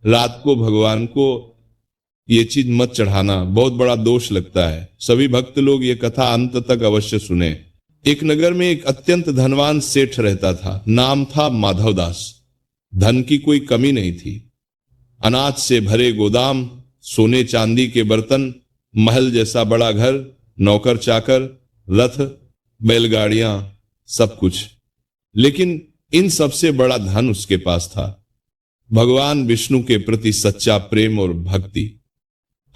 रात को भगवान को ये चीज मत चढ़ाना, बहुत बड़ा दोष लगता है। सभी भक्त लोग ये कथा अंत तक अवश्य सुने। एक नगर में एक अत्यंत धनवान सेठ रहता था। नाम था माधवदास। धन की कोई कमी नहीं थी। अनाज से भरे गोदाम, सोने चांदी के बर्तन, महल जैसा बड़ा घर, नौकर चाकर, रथ, बैलगाड़ियां, सब कुछ। लेकिन इन सबसे बड़ा धन उसके पास था भगवान विष्णु के प्रति सच्चा प्रेम और भक्ति।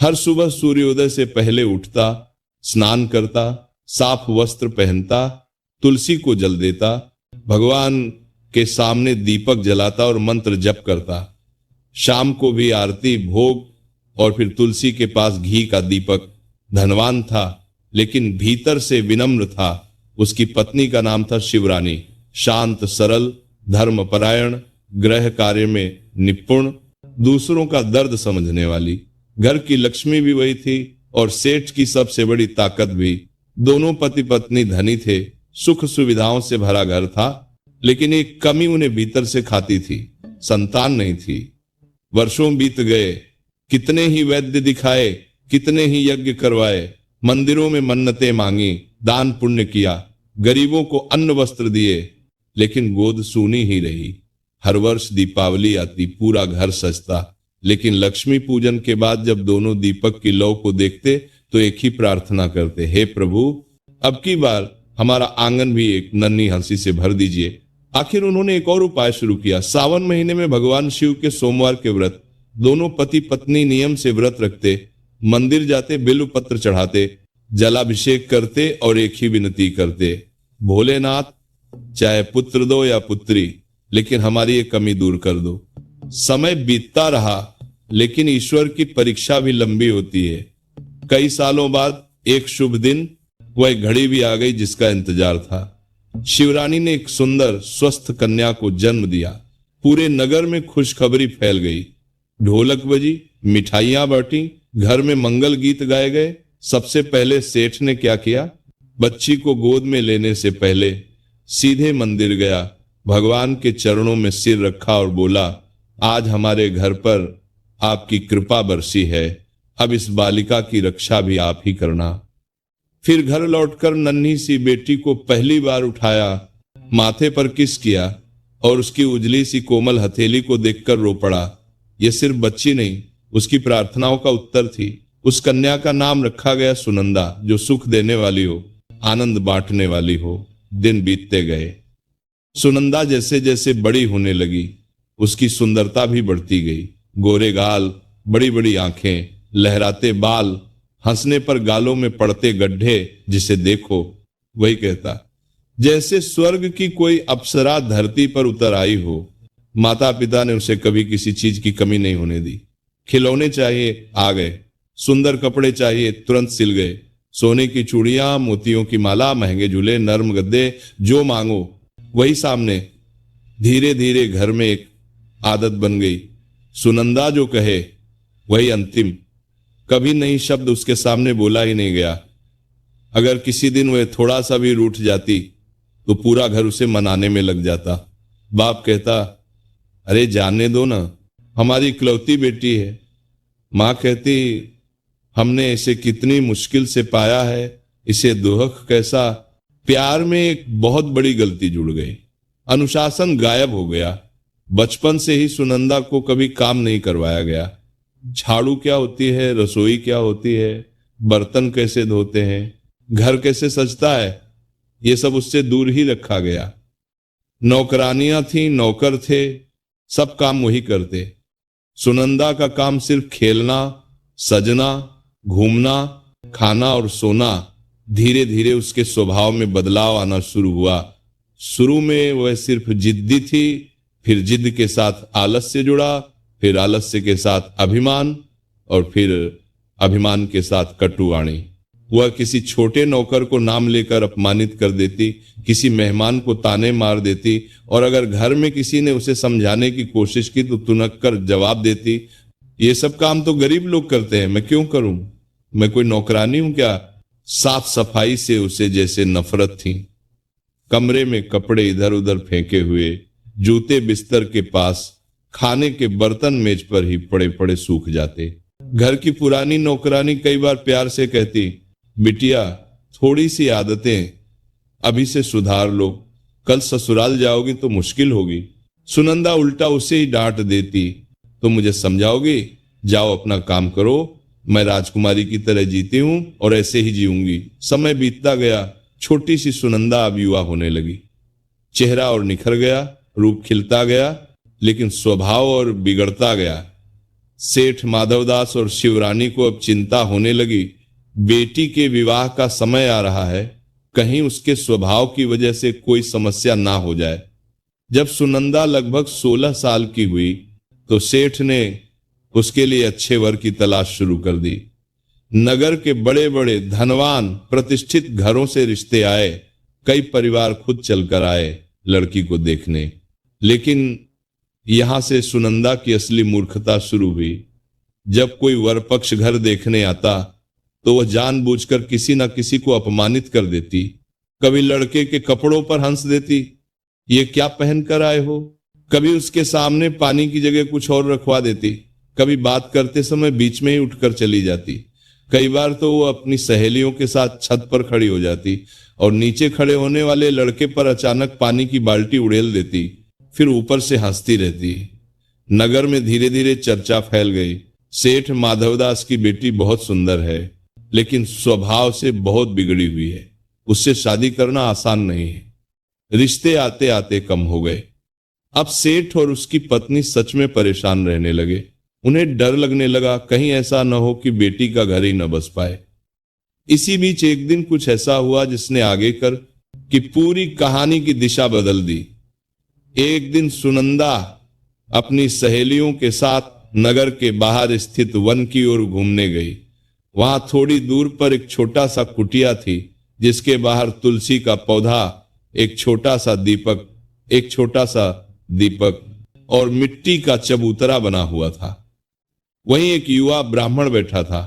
हर सुबह सूर्योदय से पहले उठता, स्नान करता, साफ वस्त्र पहनता, तुलसी को जल देता, भगवान के सामने दीपक जलाता और मंत्र जप करता। शाम को भी आरती, भोग और फिर तुलसी के पास घी का दीपक। धनवान था लेकिन भीतर से विनम्र था। उसकी पत्नी का नाम था शिवरानी। शांत, सरल, धर्मपरायण, गृह कार्य में निपुण, दूसरों का दर्द समझने वाली। घर की लक्ष्मी भी वही थी और सेठ की सबसे बड़ी ताकत भी। दोनों पति पत्नी धनी थे, सुख सुविधाओं से भरा घर था, लेकिन एक कमी उन्हें भीतर से खाती थी, संतान नहीं थी। वर्षों बीत गए, कितने ही वैद्य दिखाए, कितने ही यज्ञ करवाए, मंदिरों में मन्नतें मांगी, दान पुण्य किया, गरीबों को अन्न वस्त्र दिए, लेकिन गोद सूनी ही रही। हर वर्ष दीपावली आती, पूरा घर सजता, लेकिन लक्ष्मी पूजन के बाद जब दोनों दीपक की लौ को देखते तो एक ही प्रार्थना करते, हे प्रभु, अब की बार हमारा आंगन भी एक नन्ही हंसी से भर दीजिए। आखिर उन्होंने एक और उपाय शुरू किया। सावन महीने में भगवान शिव के सोमवार के व्रत। दोनों पति पत्नी नियम से व्रत रखते, मंदिर जाते, बिल्व पत्र चढ़ाते, जलाभिषेक करते और एक ही विनती करते, भोलेनाथ, चाहे पुत्र दो या पुत्री, लेकिन हमारी ये कमी दूर कर दो। समय बीतता रहा, लेकिन ईश्वर की परीक्षा भी लंबी होती है। कई सालों बाद एक शुभ दिन वह घड़ी भी आ गई जिसका इंतजार था। शिवरानी ने एक सुंदर स्वस्थ कन्या को जन्म दिया। पूरे नगर में खुशखबरी फैल गई। ढोलक बजी, मिठाइयां बांटी, घर में मंगल गीत गाए गए। सबसे पहले सेठ ने क्या किया? बच्ची को गोद में लेने से पहले सीधे मंदिर गया, भगवान के चरणों में सिर रखा और बोला, आज हमारे घर पर आपकी कृपा बरसी है, अब इस बालिका की रक्षा भी आप ही करना। फिर घर लौटकर नन्ही सी बेटी को पहली बार उठाया, माथे पर किस किया और उसकी उजली सी कोमल हथेली को देखकर रो पड़ा। यह सिर्फ बच्ची नहीं, उसकी प्रार्थनाओं का उत्तर थी। उस कन्या का नाम रखा गया सुनंदा, जो सुख देने वाली हो, आनंद बांटने वाली हो। दिन बीतते गए। सुनंदा जैसे जैसे बड़ी होने लगी, उसकी सुंदरता भी बढ़ती गई। गोरे गाल, बड़ी बड़ी आंखें, लहराते बाल, हंसने पर गालों में पड़ते गड्ढे, जिसे देखो वही कहता जैसे स्वर्ग की कोई अप्सरा धरती पर उतर आई हो। माता पिता ने उसे कभी किसी चीज की कमी नहीं होने दी। खिलौने चाहिए, आ गए। सुंदर कपड़े चाहिए, तुरंत सिल गए। सोने की चूड़ियां, मोतियों की माला, महंगे झूले, नर्म गद्दे, जो मांगो वही सामने। धीरे धीरे घर में एक आदत बन गई, सुनंदा जो कहे वही अंतिम। कभी नई शब्द उसके सामने बोला ही नहीं गया। अगर किसी दिन वह थोड़ा सा भी रूठ जाती तो पूरा घर उसे मनाने में लग जाता। बाप कहता, अरे जाने दो ना, हमारी इकलौती बेटी है। माँ कहती, हमने इसे कितनी मुश्किल से पाया है, इसे दुहक कैसा। प्यार में एक बहुत बड़ी गलती जुड़ गई। अनुशासन गायब हो गया। बचपन से ही सुनंदा को कभी काम नहीं करवाया गया। झाड़ू क्या होती है, रसोई क्या होती है, बर्तन कैसे धोते हैं, घर कैसे सजता है, ये सब उससे दूर ही रखा गया। नौकरानियां थीं, नौकर थे, सब काम वही करते। सुनंदा का काम सिर्फ खेलना, सजना, घूमना, खाना और सोना। धीरे धीरे उसके स्वभाव में बदलाव आना शुरू हुआ। शुरू में वह सिर्फ जिद्दी थी, फिर जिद के साथ आलस्य जुड़ा, फिर आलस्य के साथ अभिमान और फिर अभिमान के साथ कटुवाणी। वह किसी छोटे नौकर को नाम लेकर अपमानित कर देती, किसी मेहमान को ताने मार देती, और अगर घर में किसी ने उसे समझाने की कोशिश की तो तुनक कर जवाब देती, ये सब काम तो गरीब लोग करते हैं, मैं क्यों करूं, मैं कोई नौकरानी हूं क्या। साफ सफाई से उसे जैसे नफरत थी। कमरे में कपड़े इधर उधर फेंके हुए, जूते बिस्तर के पास, खाने के बर्तन मेज पर ही पड़े पड़े सूख जाते। घर की पुरानी नौकरानी कई बार प्यार से कहती, बिटिया थोड़ी सी आदतें अभी से सुधार लो, कल ससुराल जाओगी तो मुश्किल होगी। सुनंदा उल्टा उसे ही डांट देती, तो मुझे समझाओगी, जाओ अपना काम करो, मैं राजकुमारी की तरह जीती हूं और ऐसे ही जीऊंगी। समय बीतता गया, छोटी सी सुनंदा अब युवा होने लगी। चेहरा और निखर गया, रूप खिलता गया, लेकिन स्वभाव और बिगड़ता गया। सेठ माधवदास और शिवरानी को अब चिंता होने लगी, बेटी के विवाह का समय आ रहा है, कहीं उसके स्वभाव की वजह से कोई समस्या ना हो जाए। जब सुनंदा लगभग 16 साल की हुई तो सेठ ने उसके लिए अच्छे वर की तलाश शुरू कर दी। नगर के बड़े बड़े धनवान प्रतिष्ठित घरों से रिश्ते आए, कई परिवार खुद चलकर आए लड़की को देखने। लेकिन यहां से सुनंदा की असली मूर्खता शुरू हुई। जब कोई वर पक्ष घर देखने आता तो वह जानबूझकर किसी न किसी को अपमानित कर देती। कभी लड़के के कपड़ों पर हंस देती, ये क्या पहन कर आए हो। कभी उसके सामने पानी की जगह कुछ और रखवा देती। कभी बात करते समय बीच में ही उठकर चली जाती। कई बार तो वो अपनी सहेलियों के साथ छत पर खड़ी हो जाती और नीचे खड़े होने वाले लड़के पर अचानक पानी की बाल्टी उड़ेल देती, फिर ऊपर से हंसती रहती। नगर में धीरे धीरे चर्चा फैल गई, सेठ माधवदास की बेटी बहुत सुंदर है, लेकिन स्वभाव से बहुत बिगड़ी हुई है, उससे शादी करना आसान नहीं है। रिश्ते आते आते कम हो गए। अब सेठ और उसकी पत्नी सच में परेशान रहने लगे। उन्हें डर लगने लगा, कहीं ऐसा न हो कि बेटी का घर ही न बस पाए। इसी बीच एक दिन कुछ ऐसा हुआ जिसने आगे कर कि पूरी कहानी की दिशा बदल दी। एक दिन सुनंदा अपनी सहेलियों के साथ नगर के बाहर स्थित वन की ओर घूमने गई। वहां थोड़ी दूर पर एक छोटा सा कुटिया थी, जिसके बाहर तुलसी का पौधा, एक छोटा सा दीपक और मिट्टी का चबूतरा बना हुआ था। वहीं एक युवा ब्राह्मण बैठा था,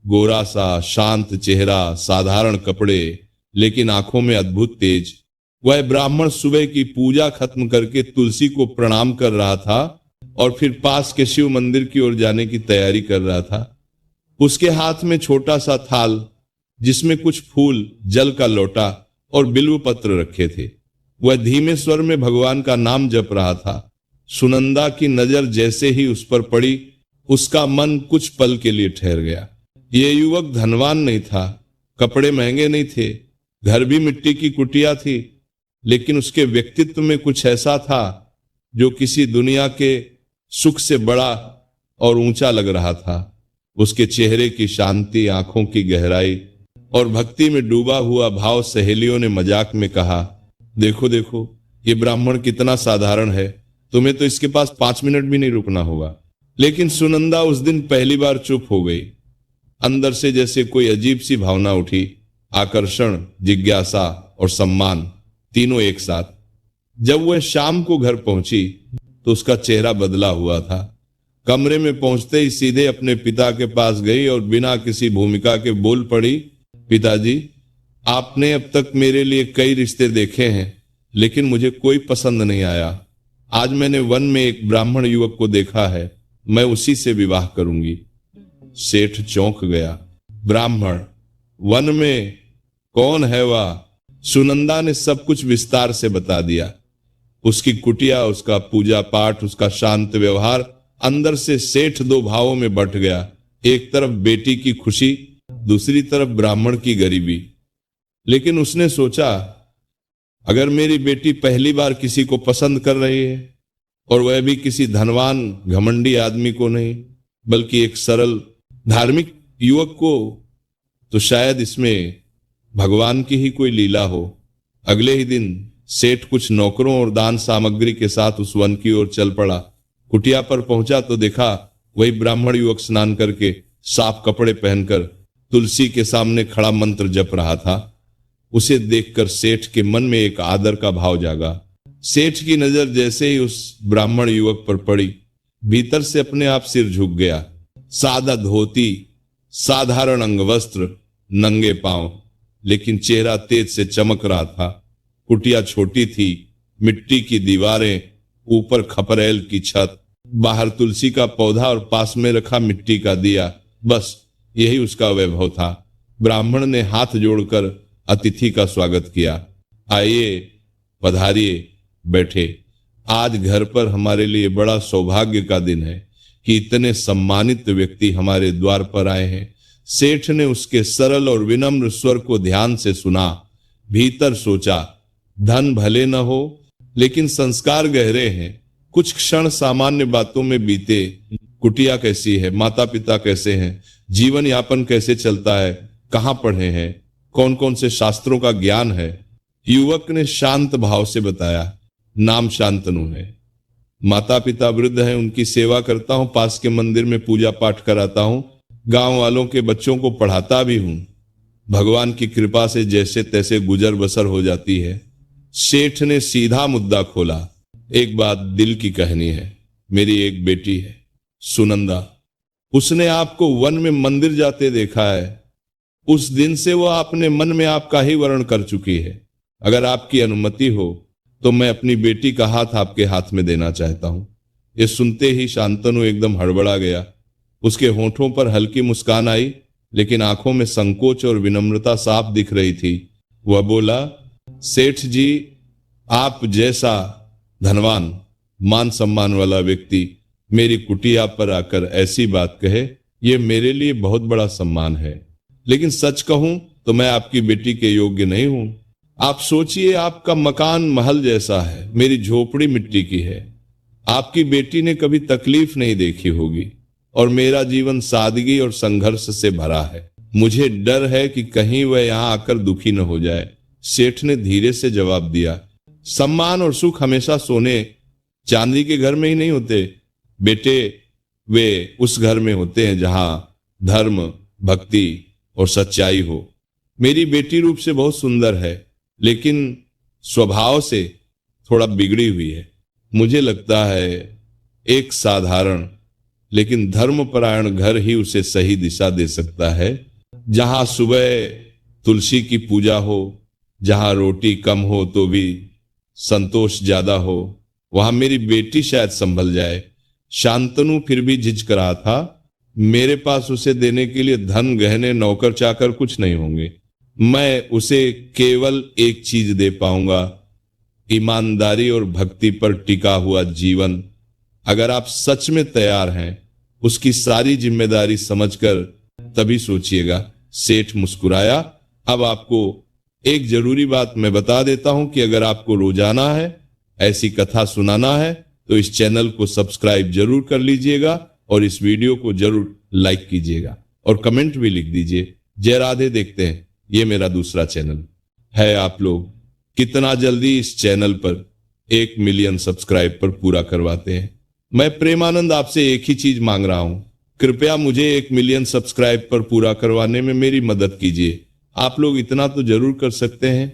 गोरा सा, शांत चेहरा, साधारण कपड़े, लेकिन आंखों में अद्भुत तेज। वह ब्राह्मण सुबह की पूजा खत्म करके तुलसी को प्रणाम कर रहा था और फिर पास के शिव मंदिर की ओर जाने की तैयारी कर रहा था। उसके हाथ में छोटा सा थाल, जिसमें कुछ फूल, जल का लोटा और बिल्व पत्र रखे थे। वह धीमे स्वर में भगवान का नाम जप रहा था। सुनंदा की नजर जैसे ही उस पर पड़ी, उसका मन कुछ पल के लिए ठहर गया। यह युवक धनवान नहीं था, कपड़े महंगे नहीं थे, घर भी मिट्टी की कुटिया थी, लेकिन उसके व्यक्तित्व में कुछ ऐसा था जो किसी दुनिया के सुख से बड़ा और ऊंचा लग रहा था। उसके चेहरे की शांति, आंखों की गहराई और भक्ति में डूबा हुआ भाव। सहेलियों ने मजाक में कहा, देखो देखो, ये ब्राह्मण कितना साधारण है, तुम्हें तो इसके पास 5 मिनट भी नहीं रुकना होगा। लेकिन सुनंदा उस दिन पहली बार चुप हो गई। अंदर से जैसे कोई अजीब सी भावना उठी, आकर्षण, जिज्ञासा और सम्मान, तीनों एक साथ। जब वह शाम को घर पहुंची तो उसका चेहरा बदला हुआ था। कमरे में पहुंचते ही सीधे अपने पिता के पास गई और बिना किसी भूमिका के बोल पड़ी, पिताजी, आपने अब तक मेरे लिए कई रिश्ते देखे हैं, लेकिन मुझे कोई पसंद नहीं आया। आज मैंने वन में एक ब्राह्मण युवक को देखा है, मैं उसी से विवाह करूंगी। सेठ चौंक गया। ब्राह्मण? वन में? कौन है वह? सुनंदा ने सब कुछ विस्तार से बता दिया। उसकी कुटिया, उसका पूजा पाठ, उसका शांत व्यवहार। अंदर से सेठ दो भावों में बंट गया। एक तरफ बेटी की खुशी, दूसरी तरफ ब्राह्मण की गरीबी। लेकिन उसने सोचा, अगर मेरी बेटी पहली बार किसी को पसंद कर रही है, और वह भी किसी धनवान घमंडी आदमी को नहीं, बल्कि एक सरल धार्मिक युवक को, तो शायद इसमें भगवान की ही कोई लीला हो। अगले ही दिन सेठ कुछ नौकरों और दान सामग्री के साथ उस वन की ओर चल पड़ा। कुटिया पर पहुंचा तो देखा वही ब्राह्मण युवक स्नान करके, साफ कपड़े पहनकर तुलसी के सामने खड़ा मंत्र जप रहा था। उसे देखकर सेठ के मन में एक आदर का भाव जागा। सेठ की नजर जैसे ही उस ब्राह्मण युवक पर पड़ी, भीतर से अपने आप सिर झुक गया। सादा धोती, साधारण अंगवस्त्र, नंगे पांव, लेकिन चेहरा तेज से चमक रहा था। कुटिया छोटी थी, मिट्टी की दीवारें, ऊपर खपरेल की छत बाहर तुलसी का पौधा और पास में रखा मिट्टी का दिया, बस यही उसका वैभव था। ब्राह्मण ने हाथ जोड़कर अतिथि का स्वागत किया। आइए, पधारिए, बैठे। आज घर पर हमारे लिए बड़ा सौभाग्य का दिन है कि इतने सम्मानित व्यक्ति हमारे द्वार पर आए हैं। सेठ ने उसके सरल और विनम्र स्वर को ध्यान से सुना। भीतर सोचा, धन भले न हो लेकिन संस्कार गहरे हैं। कुछ क्षण सामान्य बातों में बीते। कुटिया कैसी है, माता पिता कैसे हैं, जीवन यापन कैसे चलता है, कहाँ पढ़े हैं, कौन कौन से शास्त्रों का ज्ञान है। युवक ने शांत भाव से बताया, नाम शांतनु है, माता पिता वृद्ध हैं, उनकी सेवा करता हूं, पास के मंदिर में पूजा पाठ कराता हूं, गांव वालों के बच्चों को पढ़ाता भी हूं। भगवान की कृपा से जैसे तैसे गुजर बसर हो जाती है। सेठ ने सीधा मुद्दा खोला, एक बात दिल की कहनी है। मेरी एक बेटी है, सुनंदा। उसने आपको वन में मंदिर जाते देखा है। उस दिन से वह अपने मन में आपका ही वर्ण कर चुकी है। अगर आपकी अनुमति हो तो मैं अपनी बेटी का हाथ आपके हाथ में देना चाहता हूं। ये सुनते ही शांतनु एकदम हड़बड़ा गया। उसके होठों पर हल्की मुस्कान आई, लेकिन आंखों में संकोच और विनम्रता साफ दिख रही थी। वह बोला, सेठ जी, आप जैसा धनवान, मान सम्मान वाला व्यक्ति मेरी कुटिया पर आकर ऐसी बात कहे, यह मेरे लिए बहुत बड़ा सम्मान है। लेकिन सच कहूं तो मैं आपकी बेटी के योग्य नहीं हूं। आप सोचिए, आपका मकान महल जैसा है, मेरी झोपड़ी मिट्टी की है। आपकी बेटी ने कभी तकलीफ नहीं देखी होगी और मेरा जीवन सादगी और संघर्ष से भरा है। मुझे डर है कि कहीं वह यहां आकर दुखी न हो जाए। सेठ ने धीरे से जवाब दिया, सम्मान और सुख हमेशा सोने चांदी के घर में ही नहीं होते बेटे, वे उस घर में होते हैं जहां धर्म, भक्ति और सच्चाई हो। मेरी बेटी रूप से बहुत सुंदर है, लेकिन स्वभाव से थोड़ा बिगड़ी हुई है। मुझे लगता है एक साधारण लेकिन धर्मपरायण घर ही उसे सही दिशा दे सकता है। जहां सुबह तुलसी की पूजा हो, जहां रोटी कम हो तो भी संतोष ज्यादा हो, वहां मेरी बेटी शायद संभल जाए। शांतनु फिर भी झिझक रहा था। मेरे पास उसे देने के लिए धन, गहने, नौकर चाकर कुछ नहीं होंगे। मैं उसे केवल एक चीज दे पाऊंगा, ईमानदारी और भक्ति पर टिका हुआ जीवन। अगर आप सच में तैयार हैं उसकी सारी जिम्मेदारी समझकर तभी सोचिएगा। सेठ मुस्कुराया। अब आपको एक जरूरी बात मैं बता देता हूं कि अगर आपको रोजाना है ऐसी कथा सुनाना है तो इस चैनल को सब्सक्राइब जरूर कर लीजिएगा और इस वीडियो को जरूर लाइक कीजिएगा और कमेंट भी लिख दीजिए। जय राधे। देखते हैं, ये मेरा दूसरा चैनल है। आप लोग कितना जल्दी इस चैनल पर 1 मिलियन सब्सक्राइब पर पूरा करवाते हैं। मैं प्रेमानंद आपसे एक ही चीज मांग रहा हूं, कृपया मुझे 1 मिलियन सब्सक्राइब पर पूरा करवाने में मेरी मदद कीजिए। आप लोग इतना तो जरूर कर सकते हैं।